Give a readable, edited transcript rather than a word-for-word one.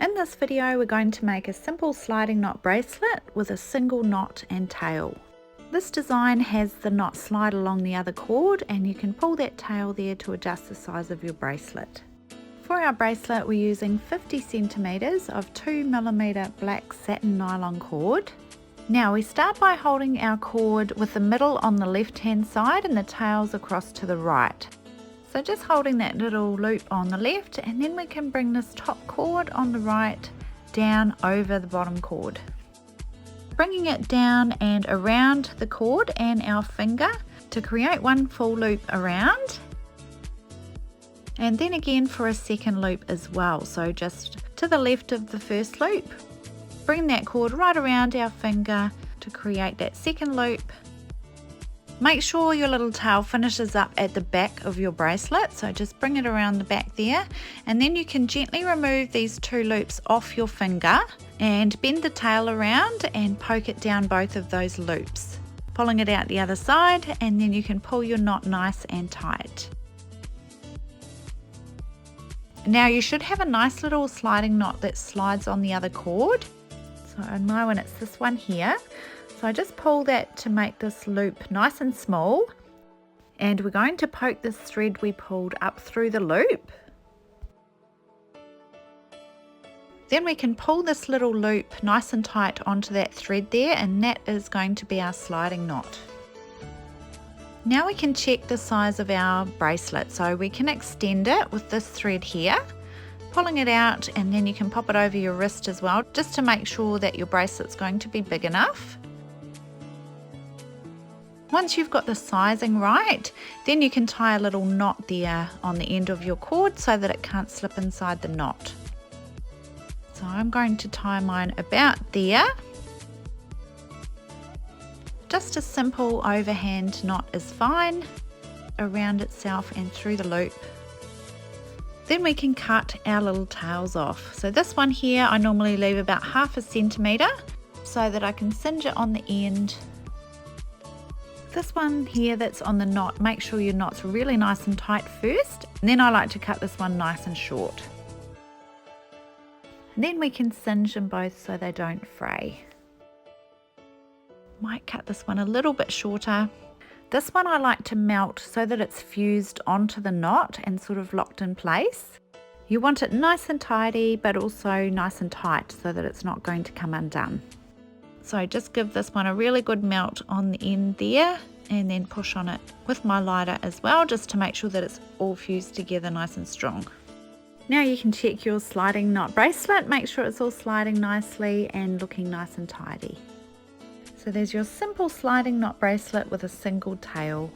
In this video, we're going to make a simple sliding knot bracelet with a single knot and tail. This design has the knot slide along the other cord, and you can pull that tail there to adjust the size of your bracelet. For our bracelet, we're using 50 centimeters of 2mm black satin nylon cord. Now we start by holding our cord with the middle on the left hand side and the tails across to the right. So just holding that little loop on the left, and then we can bring this top cord on the right down over the bottom cord. Bringing it down and around the cord and our finger to create one full loop around, and then again for a second loop as well. So just to the left of the first loop, bring that cord right around our finger to create that second loop. Make sure your little tail finishes up at the back of your bracelet, so just bring it around the back there, and then you can gently remove these two loops off your finger and bend the tail around and poke it down both of those loops, pulling it out the other side, and then you can pull your knot nice and tight. Now you should have a nice little sliding knot that slides on the other cord. So in my one, it's this one here. So I just pull that to make this loop nice and small, and we're going to poke this thread we pulled up through the loop. Then we can pull this little loop nice and tight onto that thread there, and that is going to be our sliding knot. Now we can check the size of our bracelet, so we can extend it with this thread here, pulling it out, and then you can pop it over your wrist as well, just to make sure that your bracelet's going to be big enough. Once you've got the sizing right, then you can tie a little knot there on the end of your cord so that it can't slip inside the knot. So I'm going to tie mine about there. Just a simple overhand knot is fine, around itself and through the loop. Then we can cut our little tails off. So this one here, I normally leave about 1/2 centimeter so that I can singe it on the end. This one here that's on the knot, make sure your knot's really nice and tight first, and then I like to cut this one nice and short. And then we can singe them both so they don't fray. Might cut this one a little bit shorter. This one I like to melt so that it's fused onto the knot and sort of locked in place. You want it nice and tidy, but also nice and tight so that it's not going to come undone. So just give this one a really good melt on the end there, and then push on it with my lighter as well, just to make sure that it's all fused together nice and strong. Now you can check your sliding knot bracelet, make sure it's all sliding nicely and looking nice and tidy. So there's your simple sliding knot bracelet with a single tail.